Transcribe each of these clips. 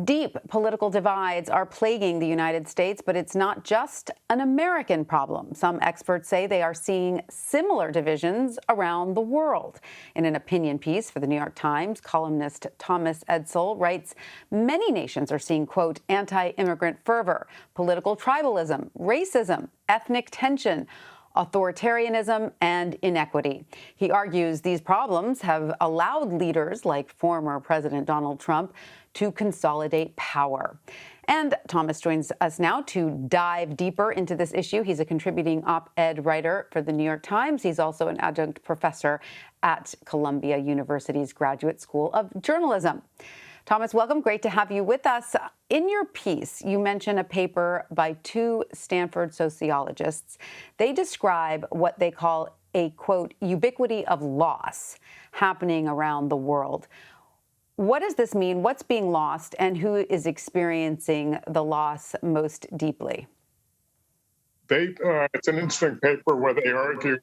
Deep political divides are plaguing the United States, but it's not just an American problem. Some experts say they are seeing similar divisions around the world. In an opinion piece for the New York Times, columnist Thomas Edsall writes, many nations are seeing, quote, anti-immigrant fervor, political tribalism, racism, ethnic tension, authoritarianism, and inequity. He argues these problems have allowed leaders like former President Donald Trump to consolidate power. And Thomas joins us now to dive deeper into this issue. He's a contributing op-ed writer for the New York Times. He's also an adjunct professor at Columbia University's Graduate School of Journalism. Thomas, welcome. Great to have you with us. In your piece, you mention a paper by two Stanford sociologists. They describe what they call a, quote, ubiquity of loss happening around the world. What does this mean? What's being lost, and who is experiencing the loss most deeply? It's an interesting paper where they argue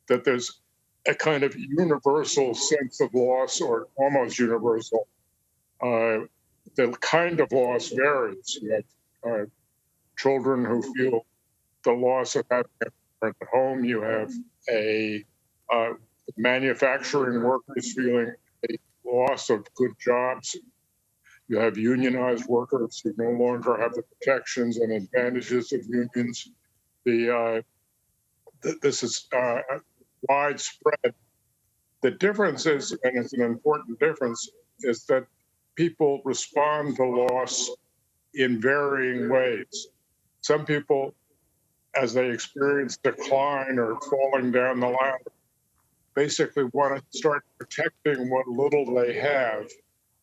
that there's a kind of universal sense of loss, or almost universal. The kind of loss varies. You have children who feel the loss of having a parent at home. You have manufacturing workers feeling a loss of good jobs. You have unionized workers who no longer have the protections and advantages of unions. This is widespread. The difference is, and it's an important difference, is that people respond to loss in varying ways. Some people, as they experience decline or falling down the ladder, basically want to start protecting what little they have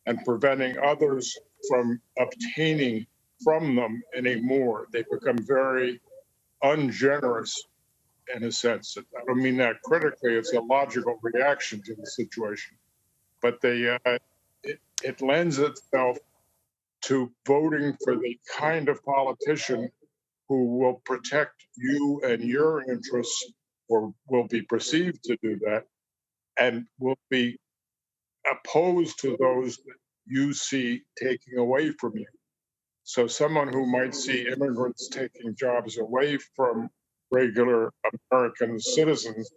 and preventing others from obtaining from them any more. They become very ungenerous in a sense. I don't mean that critically, it's a logical reaction to the situation. But it lends itself to voting for the kind of politician who will protect you and your interests, or will be perceived to do that, and will be opposed to those that you see taking away from you. So someone who might see immigrants taking jobs away from regular American citizens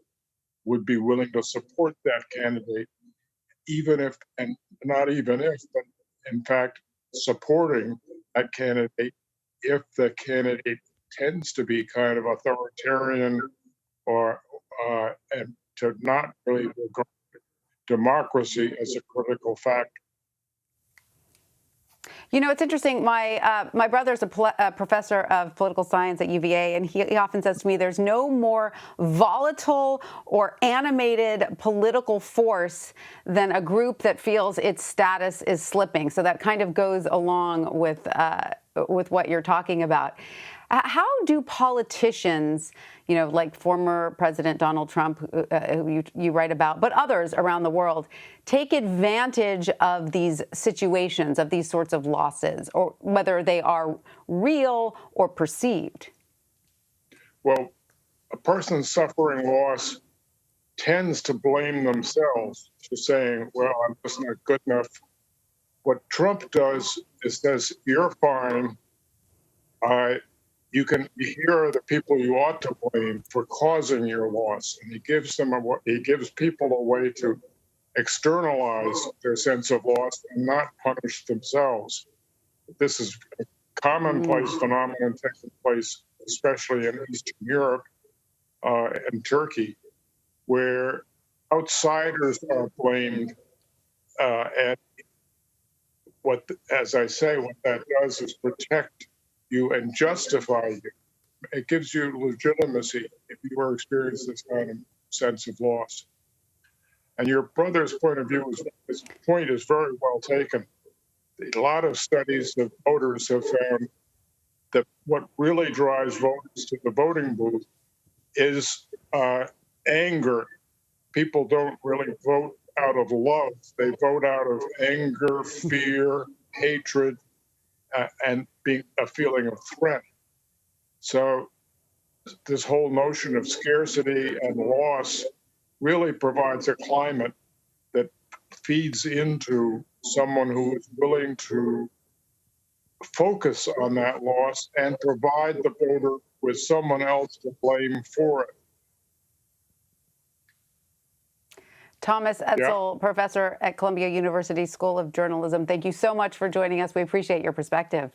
would be willing to support that candidate, even if, and not even if, but in fact, supporting that candidate if the candidate tends to be kind of authoritarian, or and to not really regard democracy as a critical factor. You know, it's interesting. My brother's a professor of political science at UVA, and he often says to me, there's no more volatile or animated political force than a group that feels its status is slipping. So that kind of goes along with what you're talking about. How do politicians, you know, like former President Donald Trump, who you write about, but others around the world, take advantage of these situations, of these sorts of losses, or whether they are real or perceived? Well, a person suffering loss tends to blame themselves for saying, well, I'm just not good enough. What Trump does is says, you're fine. Here are the people you ought to blame for causing your loss, and he gives people a way to externalize their sense of loss and not punish themselves. This is a commonplace phenomenon taking place, especially in Eastern Europe and Turkey, where outsiders are blamed, and as I say, what that does is protect you and justify you. It gives you legitimacy if you are experiencing this kind of sense of loss. And your brother's point of view, his point is very well taken. A lot of studies of voters have found that what really drives voters to the voting booth is anger. People don't really vote out of love. They vote out of anger, fear, hatred, and a feeling of threat. So this whole notion of scarcity and loss really provides a climate that feeds into someone who is willing to focus on that loss and provide the voter with someone else to blame for it. Thomas Edsall, professor at Columbia University School of Journalism, thank you so much for joining us. We appreciate your perspective.